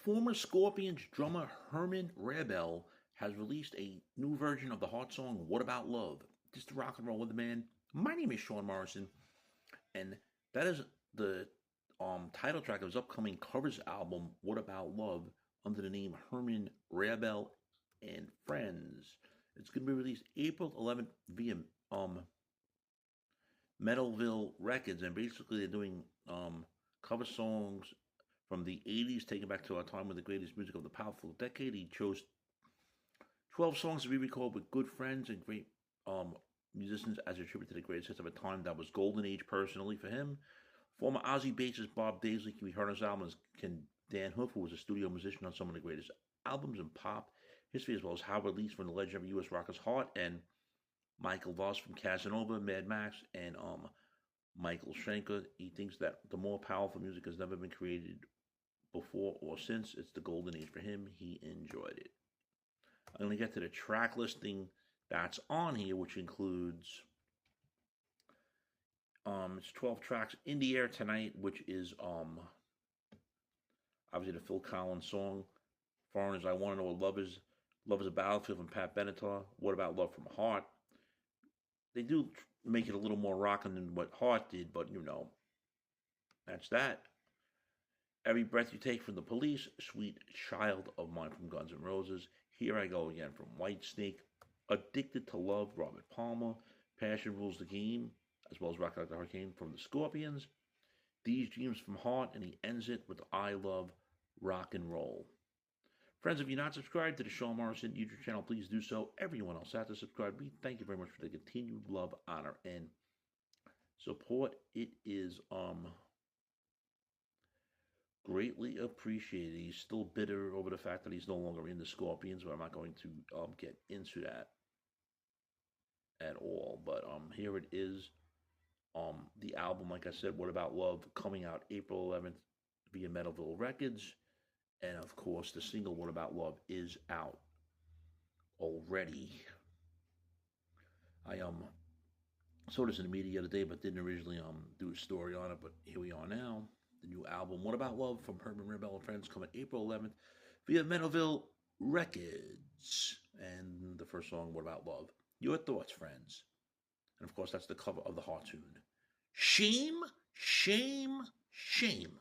Former Scorpions drummer Herman Rarebell has released a new version of the hot song What About Love? Just to rock and roll with the man. My name is Sean Morrison, and that is the title track of his upcoming covers album What About Love under the name Herman Rarebell and Friends. It's going to be released April 11th via METALVILLE Records, and basically they're doing cover songs from the 80s, taken back to our time with the greatest music of the powerful decade. He chose 12 songs to be recorded with good friends and great musicians as a tribute to the greatest hits of a time that was golden age personally for him. Former Aussie bassist Bob Daisley can be heard on his albums. Can Dan Hoof, who was a studio musician on some of the greatest albums in pop history, as well as Howard Leese from the legendary U.S. Rocker's Heart, and Michael Voss from Casanova, Mad Max, and Michael Schenker. He thinks that the more powerful music has never been created before or since. It's the golden age for him. He enjoyed it. I'm going to get to the track listing that's on here, which includes it's 12 tracks. In the Air Tonight, which is obviously the Phil Collins song. Foreigners, I Want to Know What Love Is. Love Is a Battlefield from Pat Benatar. What About Love from Heart? They do make it a little more rocking than what Heart did, but that's that. Every Breath You Take from the Police. Sweet Child of Mine from Guns N' Roses. Here I Go Again from Whitesnake. Addicted to Love, Robert Palmer. Passion Rules the Game, as well as Rock Like the Hurricane from the Scorpions. These Dreams from Heart, and he ends it with I Love Rock and Roll. Friends, if you're not subscribed to the Sean Morrison YouTube channel, please do so. Everyone else has to subscribe. We thank you very much for the continued love, honor, and support. It is greatly appreciated. He's still bitter over the fact that he's no longer in the Scorpions, but I'm not going to get into that at all. But here it is. The album, like I said, What About Love, coming out April 11th via METALVILLE Records. And of course, the single What About Love is out already. I saw this in the media the other day, but didn't originally do a story on it. But here we are now. The new album, What About Love, from Herman Rarebell and Friends, coming April 11th via METALVILLE Records. And the first song, What About Love? Your thoughts, friends? And of course, that's the cover of the Heart tune. Shame, shame, shame.